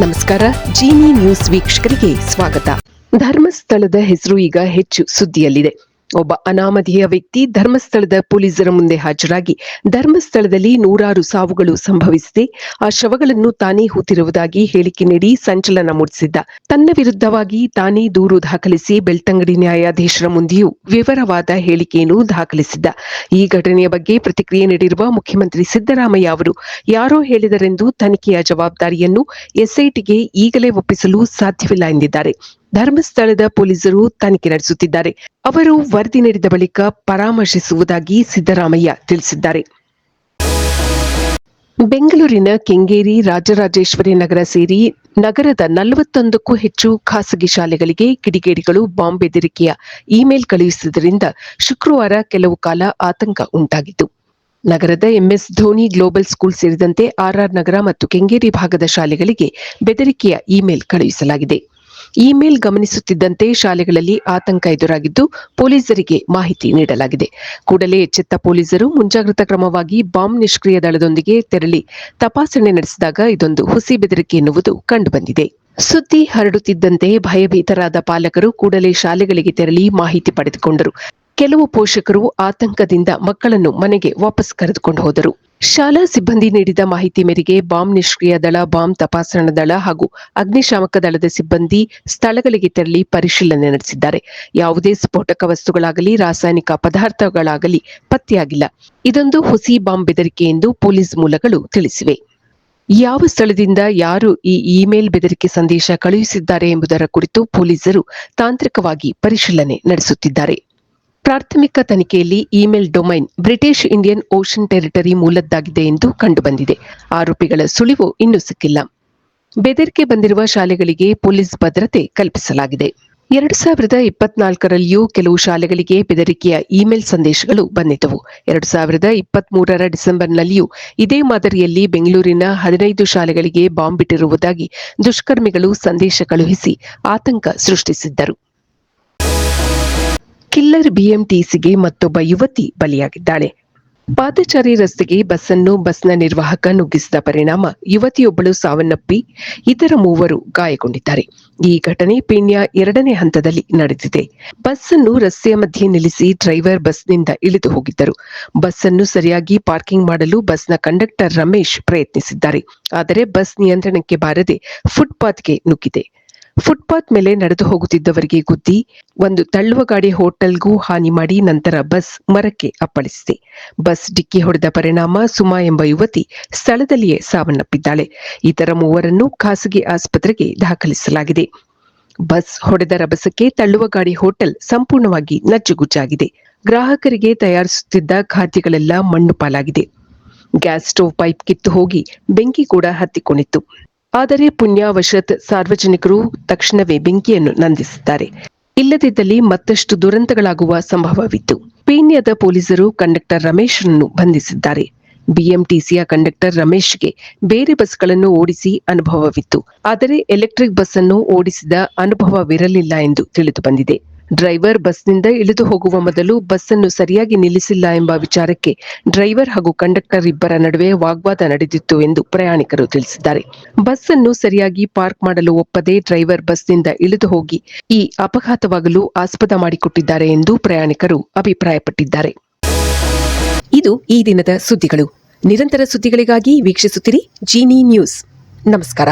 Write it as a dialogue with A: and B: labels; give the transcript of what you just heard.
A: ನಮಸ್ಕಾರ. ಜೀನಿ ನ್ಯೂಸ್ ವೀಕ್ಷಕರಿಗೆ ಸ್ವಾಗತ. ಧರ್ಮಸ್ಥಳದ ಹೆಸರು ಈಗ ಹೆಚ್ಚು ಸುದ್ದಿಯಲ್ಲಿದೆ. ಒಬ್ಬ ಅನಾಮಧೇಯ ವ್ಯಕ್ತಿ ಧರ್ಮಸ್ಥಳದ ಪೊಲೀಸರ ಮುಂದೆ ಹಾಜರಾಗಿ ಧರ್ಮಸ್ಥಳದಲ್ಲಿ ನೂರಾರು ಸಾವುಗಳು ಸಂಭವಿಸಿದೆ, ಆ ಶವಗಳನ್ನು ತಾನೇ ಹೂತಿರುವುದಾಗಿ ಹೇಳಿಕೆ ನೀಡಿ ಸಂಚಲನ ಮೂಡಿಸಿದ್ದ. ತನ್ನ ವಿರುದ್ಧವಾಗಿ ತಾನೇ ದೂರು ದಾಖಲಿಸಿ ಬೆಳ್ತಂಗಡಿ ನ್ಯಾಯಾಧೀಶರ ಮುಂದೆಯೂ ವಿವರವಾದ ಹೇಳಿಕೆಯನ್ನು ದಾಖಲಿಸಿದ್ದ. ಈ ಘಟನೆಯ ಬಗ್ಗೆ ಪ್ರತಿಕ್ರಿಯೆ ನೀಡಿರುವ ಮುಖ್ಯಮಂತ್ರಿ ಸಿದ್ದರಾಮಯ್ಯ ಅವರು, ಯಾರೋ ಹೇಳಿದರೆಂದು ತನಿಖೆಯ ಜವಾಬ್ದಾರಿಯನ್ನು ಎಸ್ಐಟಿಗೆ ಈಗಲೇ ಒಪ್ಪಿಸಲು ಸಾಧ್ಯವಿಲ್ಲ ಎಂದಿದ್ದಾರೆ. ಧರ್ಮಸ್ಥಳದ ಪೊಲೀಸರು ತನಿಖೆ ನಡೆಸುತ್ತಿದ್ದಾರೆ. ಅವರು ವರದಿ ನೀಡಿದ ಬಳಿಕ ಪರಾಮರ್ಶಿಸುವುದಾಗಿ ಸಿದ್ದರಾಮಯ್ಯ ತಿಳಿಸಿದ್ದಾರೆ. ಬೆಂಗಳೂರಿನ ಕೆಂಗೇರಿ, ರಾಜರಾಜೇಶ್ವರಿ ನಗರ ಸೇರಿ ನಗರದ 41ಕ್ಕೂ ಹೆಚ್ಚು ಖಾಸಗಿ ಶಾಲೆಗಳಿಗೆ ಕಿಡಿಗೇಡಿಗಳು ಬಾಂಬ್ ಬೆದರಿಕೆಯ ಇಮೇಲ್ ಕಳುಹಿಸಿದ್ದರಿಂದ ಶುಕ್ರವಾರ ಕೆಲವು ಕಾಲ ಆತಂಕ ಉಂಟಾಗಿತ್ತು. ನಗರದ ಎಂಎಸ್ ಧೋನಿ ಗ್ಲೋಬಲ್ ಸ್ಕೂಲ್ ಸೇರಿದಂತೆ ಆರ್ಆರ್ ನಗರ ಮತ್ತು ಕೆಂಗೇರಿ ಭಾಗದ ಶಾಲೆಗಳಿಗೆ ಬೆದರಿಕೆಯ ಇಮೇಲ್ ಕಳುಹಿಸಲಾಗಿದೆ. ಇಮೇಲ್ ಗಮನಿಸುತ್ತಿದ್ದಂತೆ ಶಾಲೆಗಳಲ್ಲಿ ಆತಂಕ ಎದುರಾಗಿದ್ದು ಪೊಲೀಸರಿಗೆ ಮಾಹಿತಿ ನೀಡಲಾಗಿದೆ. ಕೂಡಲೇ ಎಚ್ಚೆತ್ತ ಪೊಲೀಸರು ಮುಂಜಾಗ್ರತಾ ಕ್ರಮವಾಗಿ ಬಾಂಬ್ ನಿಷ್ಕ್ರಿಯ ದಳದೊಂದಿಗೆ ತೆರಳಿ ತಪಾಸಣೆ ನಡೆಸಿದಾಗ ಇದೊಂದು ಹುಸಿ ಬೆದರಿಕೆ ಎನ್ನುವುದು ಕಂಡುಬಂದಿದೆ. ಸುದ್ದಿ ಹರಡುತ್ತಿದ್ದಂತೆ ಭಯಭೀತರಾದ ಪಾಲಕರು ಕೂಡಲೇ ಶಾಲೆಗಳಿಗೆ ತೆರಳಿ ಮಾಹಿತಿ ಪಡೆದುಕೊಂಡರು. ಕೆಲವು ಪೋಷಕರು ಆತಂಕದಿಂದ ಮಕ್ಕಳನ್ನು ಮನೆಗೆ ವಾಪಸ್ ಕರೆದುಕೊಂಡು ಹೋದರು. ಶಾಲಾ ಸಿಬ್ಬಂದಿ ನೀಡಿದ ಮಾಹಿತಿ ಮೇರೆಗೆ ಬಾಂಬ್ ನಿಷ್ಕ್ರಿಯ ದಳ, ಬಾಂಬ್ ತಪಾಸಣಾ ದಳ ಹಾಗೂ ಅಗ್ನಿಶಾಮಕ ದಳದ ಸಿಬ್ಬಂದಿ ಸ್ಥಳಗಳಿಗೆ ತೆರಳಿ ಪರಿಶೀಲನೆ ನಡೆಸಿದ್ದಾರೆ. ಯಾವುದೇ ಸ್ಫೋಟಕ ವಸ್ತುಗಳಾಗಲಿ ರಾಸಾಯನಿಕ ಪದಾರ್ಥಗಳಾಗಲಿ ಪತ್ತೆಯಾಗಿಲ್ಲ. ಇದೊಂದು ಹುಸಿ ಬಾಂಬ್ ಬೆದರಿಕೆ ಎಂದು ಪೊಲೀಸ್ ಮೂಲಗಳು ತಿಳಿಸಿವೆ. ಯಾವ ಸ್ಥಳದಿಂದ ಯಾರು ಈ ಇಮೇಲ್ ಬೆದರಿಕೆ ಸಂದೇಶ ಕಳುಹಿಸಿದ್ದಾರೆ ಎಂಬುದರ ಕುರಿತು ಪೊಲೀಸರು ತಾಂತ್ರಿಕವಾಗಿ ಪರಿಶೀಲನೆ ನಡೆಸುತ್ತಿದ್ದಾರೆ. ಪ್ರಾಥಮಿಕ ತನಿಖೆಯಲ್ಲಿ email domain British Indian Ocean Territory ಮೂಲದ್ದಾಗಿದೆ ಎಂದು ಕಂಡುಬಂದಿದೆ. ಆರೋಪಿಗಳ ಸುಳಿವು ಇನ್ನೂ ಸಿಕ್ಕಿಲ್ಲ. ಬೆದರಿಕೆ ಬಂದಿರುವ ಶಾಲೆಗಳಿಗೆ ಪೊಲೀಸ್ ಭದ್ರತೆ ಕಲ್ಪಿಸಲಾಗಿದೆ. 2024ರಲ್ಲಿಯೂ ಕೆಲವು ಶಾಲೆಗಳಿಗೆ ಬೆದರಿಕೆಯ ಇಮೇಲ್ ಸಂದೇಶಗಳು ಬಂದಿದ್ದವು. 2023ರ ಡಿಸೆಂಬರ್ನಲ್ಲಿಯೂ ಇದೇ ಮಾದರಿಯಲ್ಲಿ ಬೆಂಗಳೂರಿನ 15 ಶಾಲೆಗಳಿಗೆ ಬಾಂಬ್ ಬಿಟ್ಟಿರುವುದಾಗಿ ದುಷ್ಕರ್ಮಿಗಳು ಸಂದೇಶ ಕಳುಹಿಸಿ ಆತಂಕ ಸೃಷ್ಟಿಸಿದ್ದರು. ಕಿಲ್ಲರ್ ಬಿಎಂಟಿಸಿಗೆ ಮತ್ತೊಬ್ಬ ಯುವತಿ ಬಲಿಯಾಗಿದ್ದಾಳೆ. ಪಾದಚಾರಿ ರಸ್ತೆಗೆ ಬಸ್ನ ನಿರ್ವಾಹಕ ನುಗ್ಗಿಸಿದ ಪರಿಣಾಮ ಯುವತಿಯೊಬ್ಬಳು ಸಾವನ್ನಪ್ಪಿ ಇತರ 3 ಗಾಯಗೊಂಡಿದ್ದಾರೆ. ಈ ಘಟನೆ ಪೀಣ್ಯ 2ನೇ ಹಂತದಲ್ಲಿ ನಡೆದಿದೆ. ಬಸ್ ಅನ್ನು ರಸ್ತೆಯ ಮಧ್ಯೆ ನಿಲ್ಲಿಸಿ ಡ್ರೈವರ್ ಬಸ್ನಿಂದ ಇಳಿದು ಹೋಗಿದ್ದರು. ಬಸ್ ಅನ್ನು ಸರಿಯಾಗಿ ಪಾರ್ಕಿಂಗ್ ಮಾಡಲು ಬಸ್ನ ಕಂಡಕ್ಟರ್ ರಮೇಶ್ ಪ್ರಯತ್ನಿಸಿದ್ದಾರೆ. ಆದರೆ ಬಸ್ ನಿಯಂತ್ರಣಕ್ಕೆ ಬಾರದೆ ಫುಟ್ಪಾತ್ಗೆ ನುಗ್ಗಿದೆ. ಫುಟ್ಪಾತ್ ಮೇಲೆ ನಡೆದು ಹೋಗುತ್ತಿದ್ದವರಿಗೆ ಗುದ್ದಿ ಒಂದು ತಳ್ಳುವ ಗಾಡಿ ಹೋಟೆಲ್ಗೂ ಹಾನಿ ಮಾಡಿ ನಂತರ ಬಸ್ ಮರಕ್ಕೆ ಅಪ್ಪಳಿಸಿದೆ. ಬಸ್ ಡಿಕ್ಕಿ ಹೊಡೆದ ಪರಿಣಾಮ ಸುಮಾ ಎಂಬ ಯುವತಿ ಸ್ಥಳದಲ್ಲಿಯೇ ಸಾವನ್ನಪ್ಪಿದ್ದಾಳೆ. ಇತರ 3ರನ್ನು ಖಾಸಗಿ ಆಸ್ಪತ್ರೆಗೆ ದಾಖಲಿಸಲಾಗಿದೆ. ಬಸ್ ಹೊಡೆದ ರಭಸಕ್ಕೆ ತಳ್ಳುವ ಗಾಡಿ ಹೋಟೆಲ್ ಸಂಪೂರ್ಣವಾಗಿ ನಜ್ಜುಗುಜ್ಜಾಗಿದೆ. ಗ್ರಾಹಕರಿಗೆ ತಯಾರಿಸುತ್ತಿದ್ದ ಖಾದ್ಯಗಳೆಲ್ಲ ಮಣ್ಣು ಪಾಲಾಗಿದೆ. ಗ್ಯಾಸ್ ಸ್ಟೋವ್ ಪೈಪ್ ಕಿತ್ತು ಹೋಗಿ ಬೆಂಕಿ ಕೂಡ ಹತ್ತಿಕೊಂಡಿತ್ತು. ಆದರೆ ಪುಣ್ಯಾವಶತ್ ಸಾರ್ವಜನಿಕರು ತಕ್ಷಣವೇ ಬೆಂಕಿಯನ್ನು ನಂದಿಸಿದ್ದಾರೆ. ಇಲ್ಲದಿದ್ದಲ್ಲಿ ಮತ್ತಷ್ಟು ದುರಂತಗಳಾಗುವ ಸಂಭವವಿತ್ತು. ಪೀಣ್ಯದ ಪೊಲೀಸರು ಕಂಡಕ್ಟರ್ ರಮೇಶ್ರನ್ನು ಬಂಧಿಸಿದ್ದಾರೆ. ಬಿಎಂಟಿಸಿಯ ಕಂಡಕ್ಟರ್ ರಮೇಶ್ಗೆ ಬೇರೆ ಬಸ್ಗಳನ್ನು ಓಡಿಸಿ ಅನುಭವವಿತ್ತು. ಆದರೆ ಎಲೆಕ್ಟ್ರಿಕ್ ಬಸ್ ಅನ್ನು ಓಡಿಸಿದ ಅನುಭವವಿರಲಿಲ್ಲ ಎಂದು ತಿಳಿದು ಬಂದಿದೆ. ಡ್ರೈವರ್ ಬಸ್ನಿಂದ ಇಳಿದು ಹೋಗುವ ಮೊದಲು ಬಸ್ ಅನ್ನು ಸರಿಯಾಗಿ ನಿಲ್ಲಿಸಿಲ್ಲ ಎಂಬ ವಿಚಾರಕ್ಕೆ ಡ್ರೈವರ್ ಹಾಗೂ ಕಂಡಕ್ಟರ್ ಇಬ್ಬರ ನಡುವೆ ವಾಗ್ವಾದ ನಡೆದಿತ್ತು ಎಂದು ಪ್ರಯಾಣಿಕರು ತಿಳಿಸಿದ್ದಾರೆ. ಬಸ್ ಅನ್ನು ಸರಿಯಾಗಿ ಪಾರ್ಕ್ ಮಾಡಲು ಒಪ್ಪದೆ ಡ್ರೈವರ್ ಬಸ್ನಿಂದ ಇಳಿದು ಹೋಗಿ ಈ ಅಪಘಾತವಾಗಲು ಆಸ್ಪದ ಮಾಡಿಕೊಟ್ಟಿದ್ದಾರೆ ಎಂದು ಪ್ರಯಾಣಿಕರು ಅಭಿಪ್ರಾಯಪಟ್ಟಿದ್ದಾರೆ. ಇದು ಈ ದಿನದ ಸುದ್ದಿಗಳು. ನಿರಂತರ ಸುದ್ದಿಗಳಿಗಾಗಿ ವೀಕ್ಷಿಸುತ್ತಿರಿ ಜೀನಿ ನ್ಯೂಸ್. ನಮಸ್ಕಾರ.